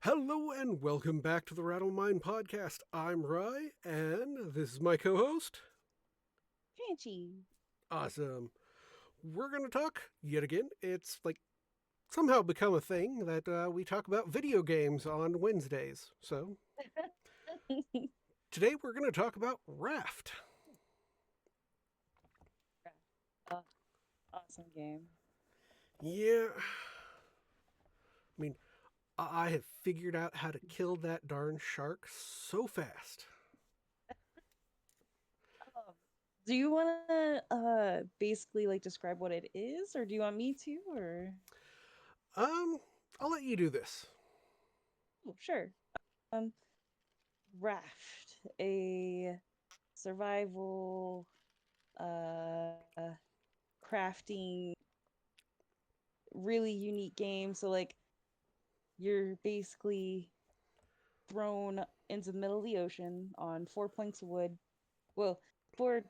Hello and welcome back to the RattleMind podcast. I'm Rye, and this is my co-host. Fancy. Awesome. We're going to talk yet again. It's like somehow become a thing that we talk about video games on Wednesdays. So today we're going to talk about Raft. uh, awesome game. Yeah, I mean, I have figured out how to kill that darn shark so fast. Um, do you want to basically like describe what it is, or do you want me to? Or Um, I'll let you do this. oh, sure. Um, Raft, a survival, uh, crafting, really unique game. So like you're basically thrown into the middle of the ocean on 4 planks of wood. Well, 4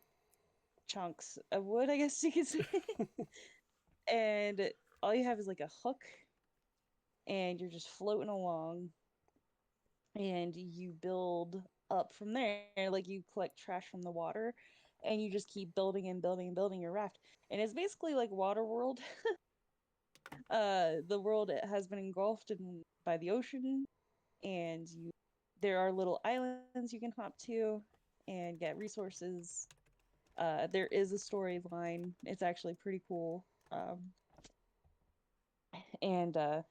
chunks of wood, I guess you could say. And all you have is like a hook, and you're just floating along, and you build up from there. Like you collect trash from the water, and you just keep building and building and building your raft. And it's basically like water world. The world has been engulfed by the ocean, and you there are little islands you can hop to and get resources. There is a storyline. It's actually pretty cool. And the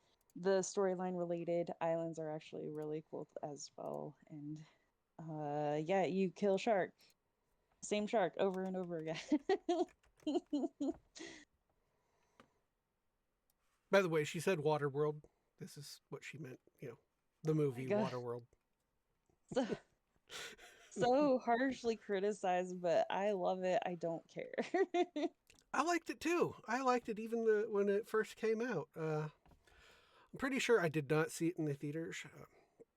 storyline related islands are actually really cool as well. And yeah, you kill shark, same shark over and over again. By the way, she said Waterworld. This is what she meant, the My movie god, Waterworld. so so harshly criticized, but I love it. I don't care. I liked it too. I liked it even when it first came out. I'm pretty sure I did not see it in the theaters.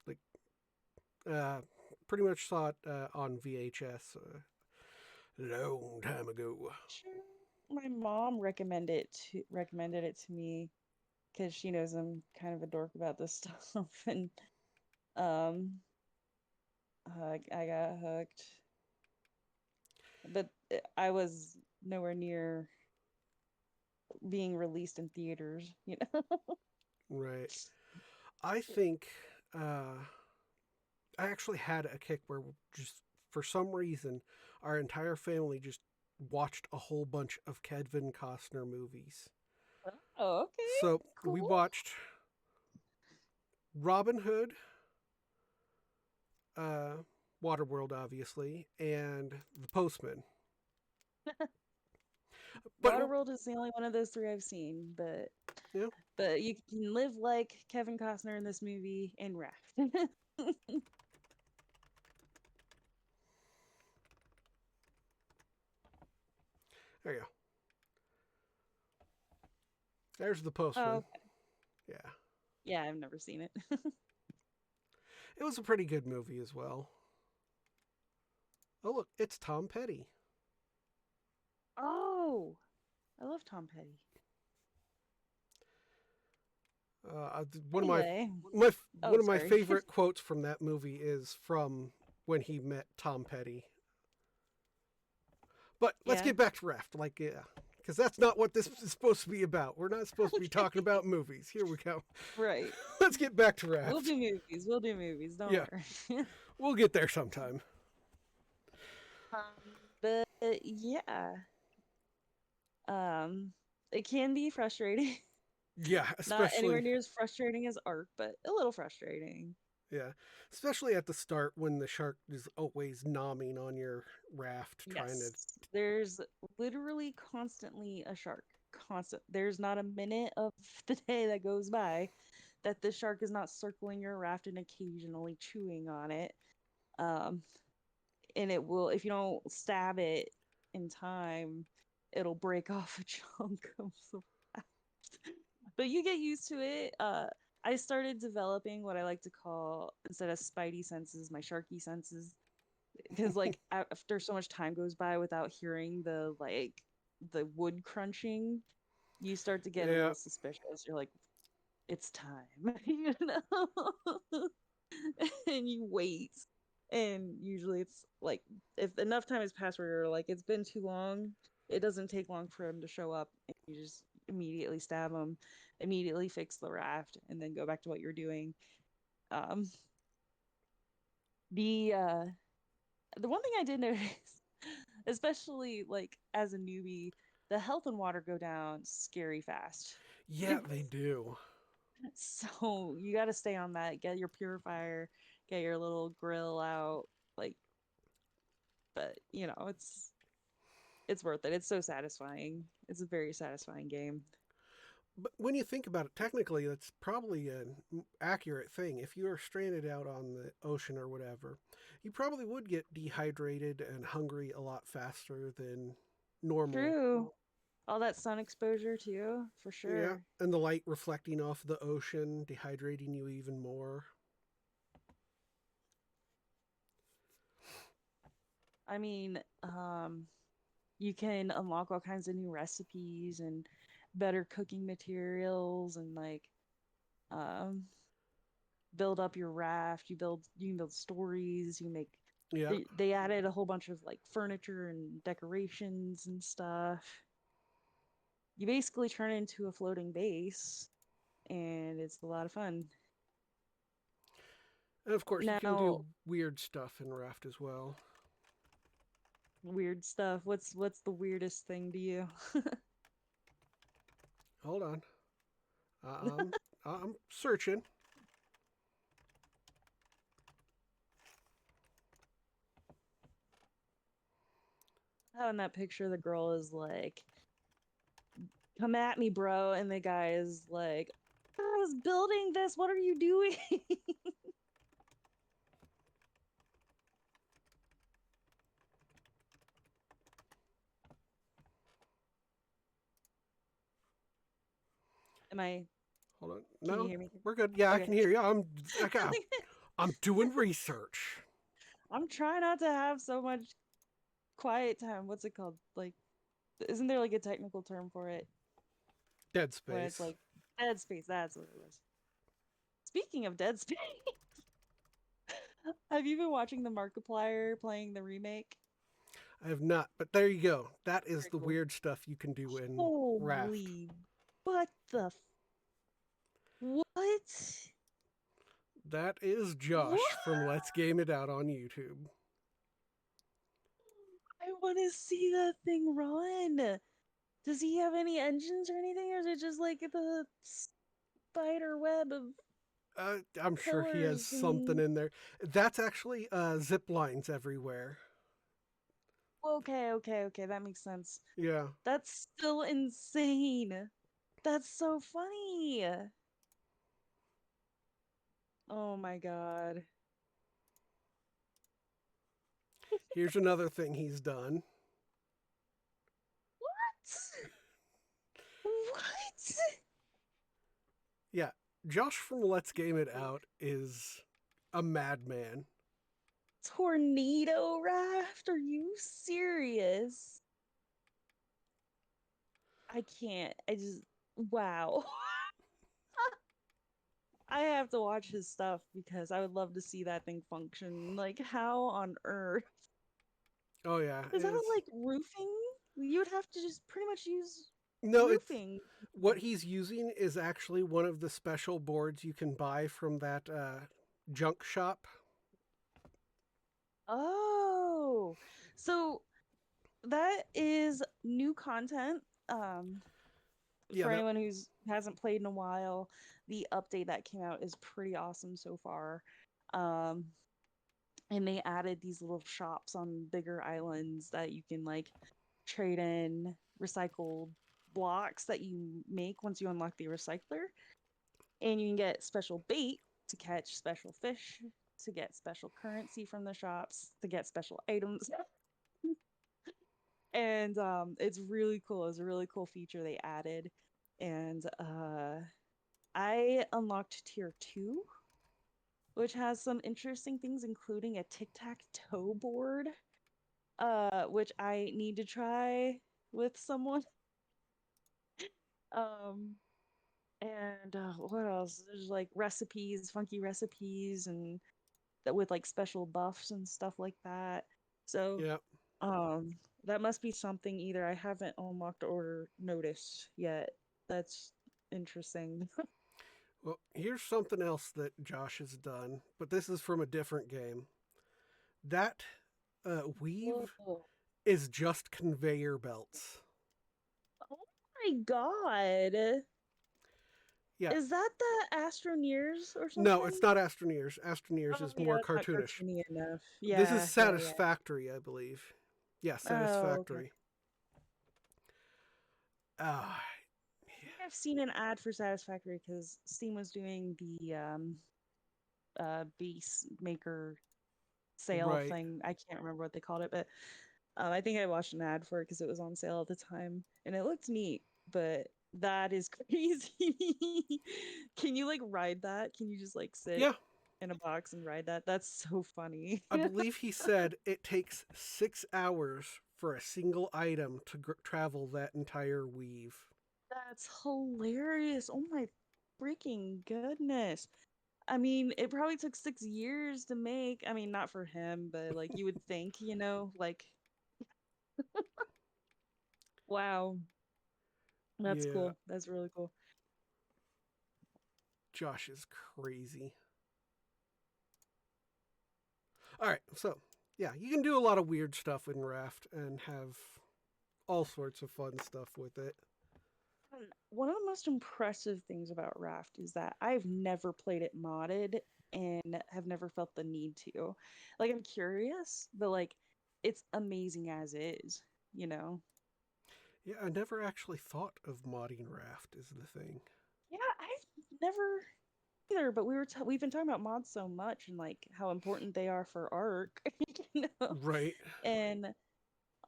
Like, uh, pretty much saw it on VHS a long time ago. Sure. My mom recommended it to me because she knows I'm kind of a dork about this stuff, and um, I got hooked. But I was nowhere near being released in theaters, you know. Right. I think uh, I actually had a kick where just for some reason our entire family just watched a whole bunch of Kevin Costner movies. Oh, okay. So we Cool. watched Robin Hood, uh, Waterworld, obviously, and The Postman. But Waterworld is the only one of those three I've seen, but you know, you can live like Kevin Costner in this movie in Raft. there you go. There's The Postman. Oh, Yeah, yeah, I've never seen it. it was a pretty good movie as well. Oh look, it's Tom Petty. Oh, I love Tom Petty. One of Anyway, one oh, of my sorry. favorite quotes from that movie is from when he met Tom Petty. But let's Yeah. get back to Raft. Like, yeah, because that's not what this is supposed to be about. We're not supposed to be talking Okay. about movies. Here we go. Right. Let's get back to We'll Raft. do movies. We'll do movies. Don't Yeah, worry. we'll get there sometime. But yeah, um, it can be frustrating. Yeah, Not anywhere especially near as frustrating as Ark, but a little frustrating. yeah, especially at the start when the shark is always nomming on your raft, trying to. Yes, there's literally constantly a shark. Constant. There's not a minute of the day that goes by that the shark is not circling your raft and occasionally chewing on it. Um, and it will, if you don't stab it in time, it'll break off a chunk of the raft. But you get used to it. I started developing what I like to call, instead of spidey senses, my sharky senses, because like after so much time goes by without hearing the wood crunching, you start to get a Yeah, little suspicious. You're like, it's time, you know. and you wait. And usually it's like if enough time has passed where you're like it's been too long, it doesn't take long for him to show up and you just immediately stab him, immediately fix the raft, and then go back to what you're doing. Um the the one thing I did notice, especially like as a newbie, the health and water go down scary fast. Yeah, they do. So you got to stay on that. Get your purifier, get your little grill out. Like, but it's worth it. It's so satisfying. It's a very satisfying game. But when you think about it, technically, that's probably an accurate thing. If you are stranded out on the ocean or whatever, you probably would get dehydrated and hungry a lot faster than normal. True. All that sun exposure too, for Yeah, sure. and the light reflecting off the ocean, dehydrating you even more. I mean, you can unlock all kinds of new recipes and better cooking materials and like um build up your raft. You can build stories, you make Yeah. they added a whole bunch of like furniture and decorations and stuff. You basically turn it into a floating base and it's a lot of fun. And of course, you can do Now, weird stuff in Raft as well. weird stuff. What's the weirdest thing to you? Hold on. Um, I'm searching. How in that picture the girl is like, "Come at me, bro," and the guy is like, "I was building this. What are you doing?" Am I? Hold on. Can you No, hear me? we're good. Yeah, I Okay. can hear you. I'm doing research. I'm trying not to have so much quiet time. What's it called? Like, isn't there like a technical term for it Dead when it's space. like dead space? That's what it was. Speaking of dead space, have you been watching the Markiplier playing the remake? I have not, but there you go. That is Very the cool. weird stuff you can do in Raft. Holy, what the what? That is Josh What? from Let's Game It Out on YouTube. I want to see that thing run. Does he have any engines or anything, or is it just like the spider web of I'm sure he has pillars something and in there. That's actually zip lines everywhere. okay, that makes sense. Yeah. That's still insane. That's so funny. Oh my god. Here's another thing he's done. What? What? Yeah. Josh from Let's Game It Out is a madman. Tornado raft? Are you serious? I can't. I just wow. I have to watch his stuff because I would love to see that thing function. Like how on earth? Oh yeah, Is that like roofing? You would have to just pretty much use no, it's roofing. what he's using is actually one of the special boards you can buy from that junk shop. Oh. So that is new content. Yeah, For that anyone who's hasn't played in a while, the update that came out is pretty awesome so far. Um, and they added these little shops on bigger islands that you can like trade in recycled blocks that you make once you unlock the recycler, and you can get special bait to catch special fish, to get special currency from the shops, to get special items. And it's really cool. It's a really cool feature they added. And I unlocked tier 2, which has some interesting things, including a tic-tac-toe board, which I need to try with someone. Um, and what else? There's like recipes, funky recipes, and that with like special buffs and stuff like that. So Yeah. um that must be something either I haven't unlocked or noticed yet. That's interesting. Well, here's something else that Josh has done, but this is from a different game. That weave Whoa. is just conveyor belts. Oh my god. Yeah. Is that the Astroneers or No, it's something? not Astroneers. Astroneers Oh is yeah, more it's not cartoonish. cartoony enough. This is Yeah, yeah, yeah. Satisfactory, I believe. Yeah, Oh, okay. Satisfactory. Ah, I think I've seen an ad for Satisfactory because Steam was doing the base maker sale right. thing. I can't remember what they called it, but I think I watched an ad for it because it was on sale at the time, and it looked neat. But that is crazy. Can you like ride that? Can you just like sit Yeah, in a box and ride that? That's so funny. I believe he said it takes 6 hours for a single item to travel that entire weave. That's hilarious. Oh my freaking goodness. I mean, it probably took 6 years to make. I mean, not for him, but like you would think, like, wow, that's Yeah, cool. That's really cool. Josh is crazy. All right, so yeah, you can do a lot of weird stuff in Raft and have all sorts of fun stuff with it. One of the most impressive things about Raft is that I've never played it modded and have never felt the need to. Like, I'm curious, but like, it's amazing as is, you know? Yeah, I never actually thought of modding Raft is the thing. Yeah, I've never either, but we've been talking about mods so much and like how important they are for Arc, you know? Right. And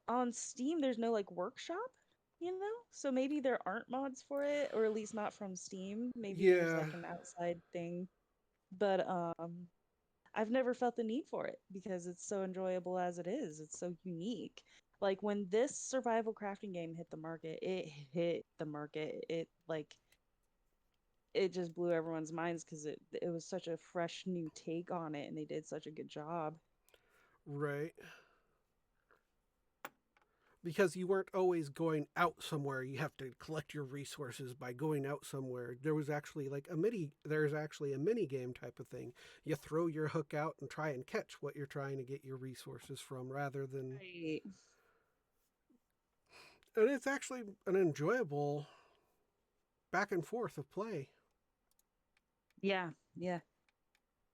on Steam, there's no like workshop, So maybe there aren't mods for it, or at least not from Steam. Maybe there's Yeah. like an outside thing. But I've never felt the need for it because it's so enjoyable as it is. It's so unique. Like when this survival crafting game hit the market, it hit the market. It just blew everyone's minds because it was such a fresh new take on it and they did such a good job. Right. Because you weren't always going out somewhere. You have to collect your resources by going out somewhere. There's actually a mini game type of thing. You throw your hook out and try and catch what you're trying to get your resources from rather than Right. and it's actually an enjoyable back and forth of play. Yeah, yeah.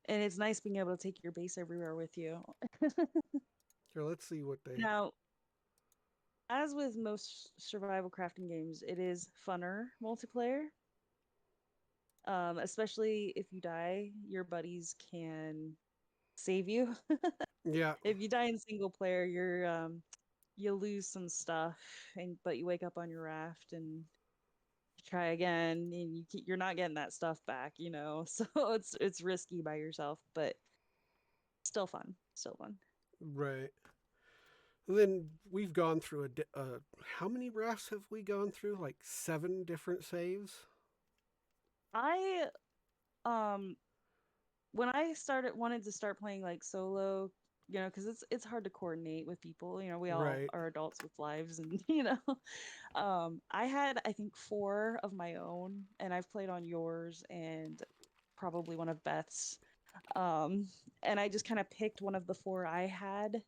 And it's nice being able to take your base everywhere with you. Here, let's see what they Now, as with most survival crafting games, it is funner multiplayer. Especially if you die, your buddies can save you. Yeah, If you die in single player, you lose some stuff, and but you wake up on your raft and try again, and you're not getting that stuff back. So it's risky by yourself, but still fun, still fun. right. Then we've gone through how many rafts have we gone through? Like 7 different saves? I um when I started wanted to start playing like solo, because it's hard to coordinate with people. We all Right. are adults with lives, and I had I think four of my own, and I've played on yours and probably one of Beth's. Um, and I just kind of picked one of the four I had.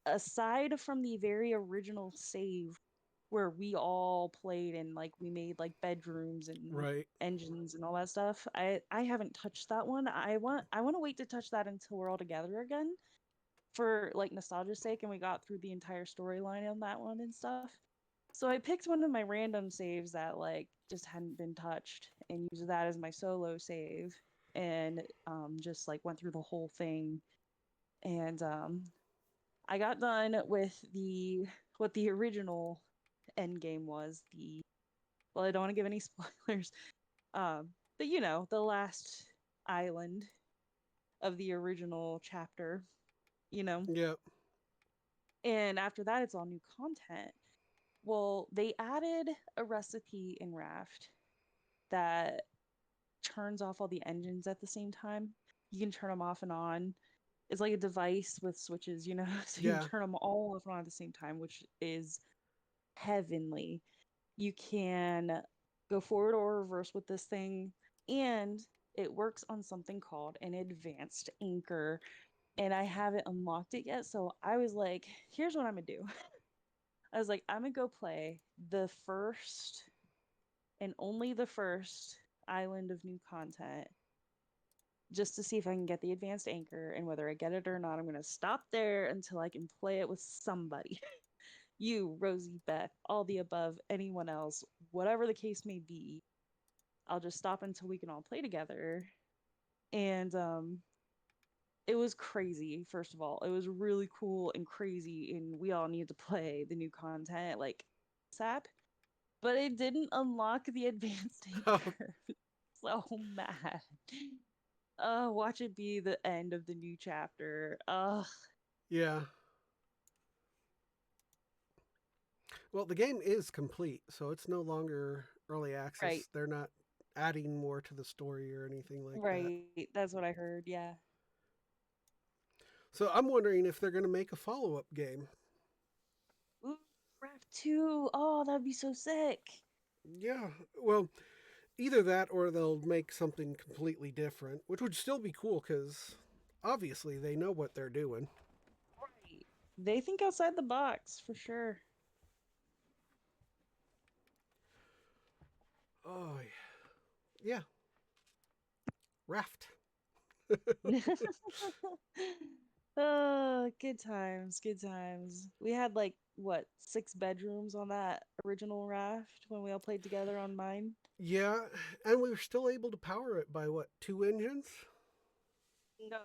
Aside from the very original save where we all played and like we made like bedrooms and Right. engines and all that stuff. I haven't touched that one. I want to wait to touch that until we're all together again for like nostalgia's sake and we got through the entire storyline on that one and stuff. So I picked one of my random saves that like just hadn't been touched and used that as my solo save and just like went through the whole thing and I got done with the what the original end game was. I don't want to give any spoilers. But the last island of the original chapter, you know. Yeah. And after that it's all new content. Well, they added a recipe in Raft that turns off all the engines at the same time. You can turn them off and on. it's like a device with switches, you know, so you Yeah. turn them all off and on at the same time, which is heavenly. You can go forward or reverse with this thing, and it works on something called an advanced anchor. And I haven't unlocked it yet, so I was like, here's what I'm gonna do. I was like, I'm gonna go play the first and only the first island of new content just to see if I can get the advanced anchor. And whether I get it or not, I'm going to stop there until I can play it with somebody. You, Rosie, Beth, all the above, anyone else, whatever the case may be. I'll just stop until we can all play together. And it was crazy, first of all. It was really cool and crazy, and we all need to play the new content like SAP. But it didn't unlock the advanced Oh, anchor. So mad. Watch it be the end of the new chapter. yeah. Well, the game is complete, so it's no longer early Right, access. They're not adding more to the story or anything like that. right. That's what I heard. Yeah. So I'm wondering if they're going to make a follow up game. Ooh, Raft 2. Oh, that'd be so sick. Yeah. Well, either that or they'll make something completely different, which would still be cool because obviously they know what they're doing. Right. They think outside the box for sure. Oh, yeah. Raft. Oh, good times, good times. We had like what, 6 bedrooms on that original raft when we all played together on mine. Yeah, and we were still able to power it by what, 2 engines? No,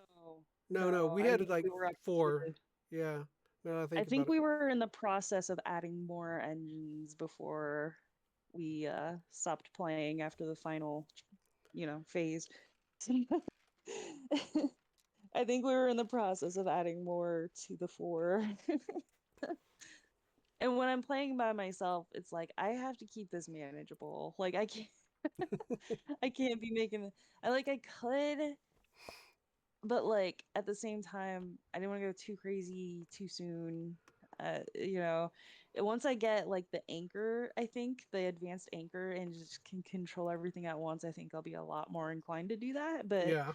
No, no. we I had think like we were up four. to Yeah. Now I I think about think it. we were in the process of adding more engines before we stopped playing after the final, phase. I think we were in the process of adding more to the four. And when I'm playing by myself, it's like I have to keep this manageable. Like I can't be making I could, but like at the same time, I didn't want to go too crazy too soon. Once I get like the anchor, I think the advanced anchor and just can control everything at once, I think I'll be a lot more inclined to do that. But Yeah.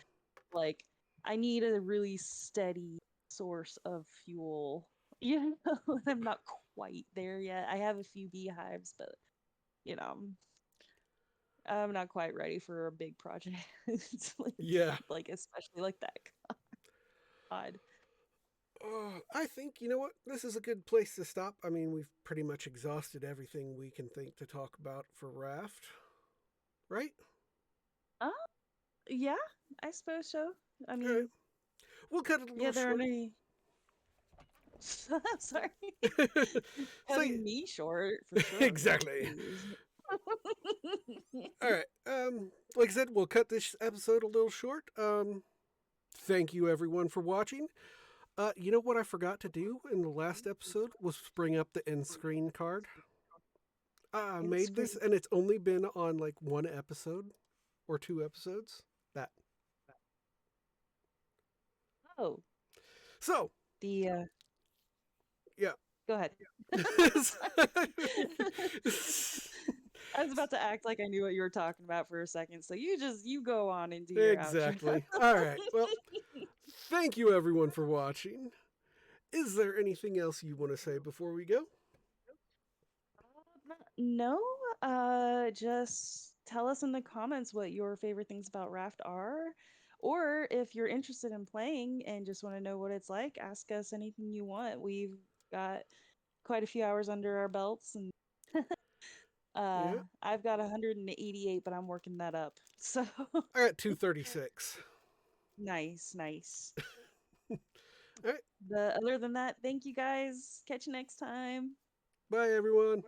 like, I need a really steady source of fuel. You know, I'm not quite there yet. I have a few beehives, but you know, I'm not quite ready for a big project. It's Yeah. like especially like that. God. I think, you know what? This is a good place to stop. I mean, we've pretty much exhausted everything we can think to talk about for Raft, right? Oh, yeah, I suppose so. I All right. mean, We'll cut it a yeah, little there aren't short. any. Sorry, So, cutting me short for sure. exactly. Jeez. All right. Like I said, we'll cut this episode a little short. Thank you everyone for watching. You know what I forgot to do in the last episode was bring up the end screen card. I In made this screen. and it's only been on like one episode or 2 episodes. That. Oh, So, the yeah. go ahead. I was about to act like I knew what you were talking about for a second, so you go on and do your outro. Exactly. All right. Well, thank you everyone for watching. Is there anything else you want to say before we go? No, just tell us in the comments what your favorite things about Raft are. Or if you're interested in playing and just want to know what it's like, ask us anything you want. We've got quite a few hours under our belts, and Yeah. I've got 188, but I'm working that up. So I got 236. nice, nice. All right. Other than that, thank you guys. Catch you next time. Bye everyone.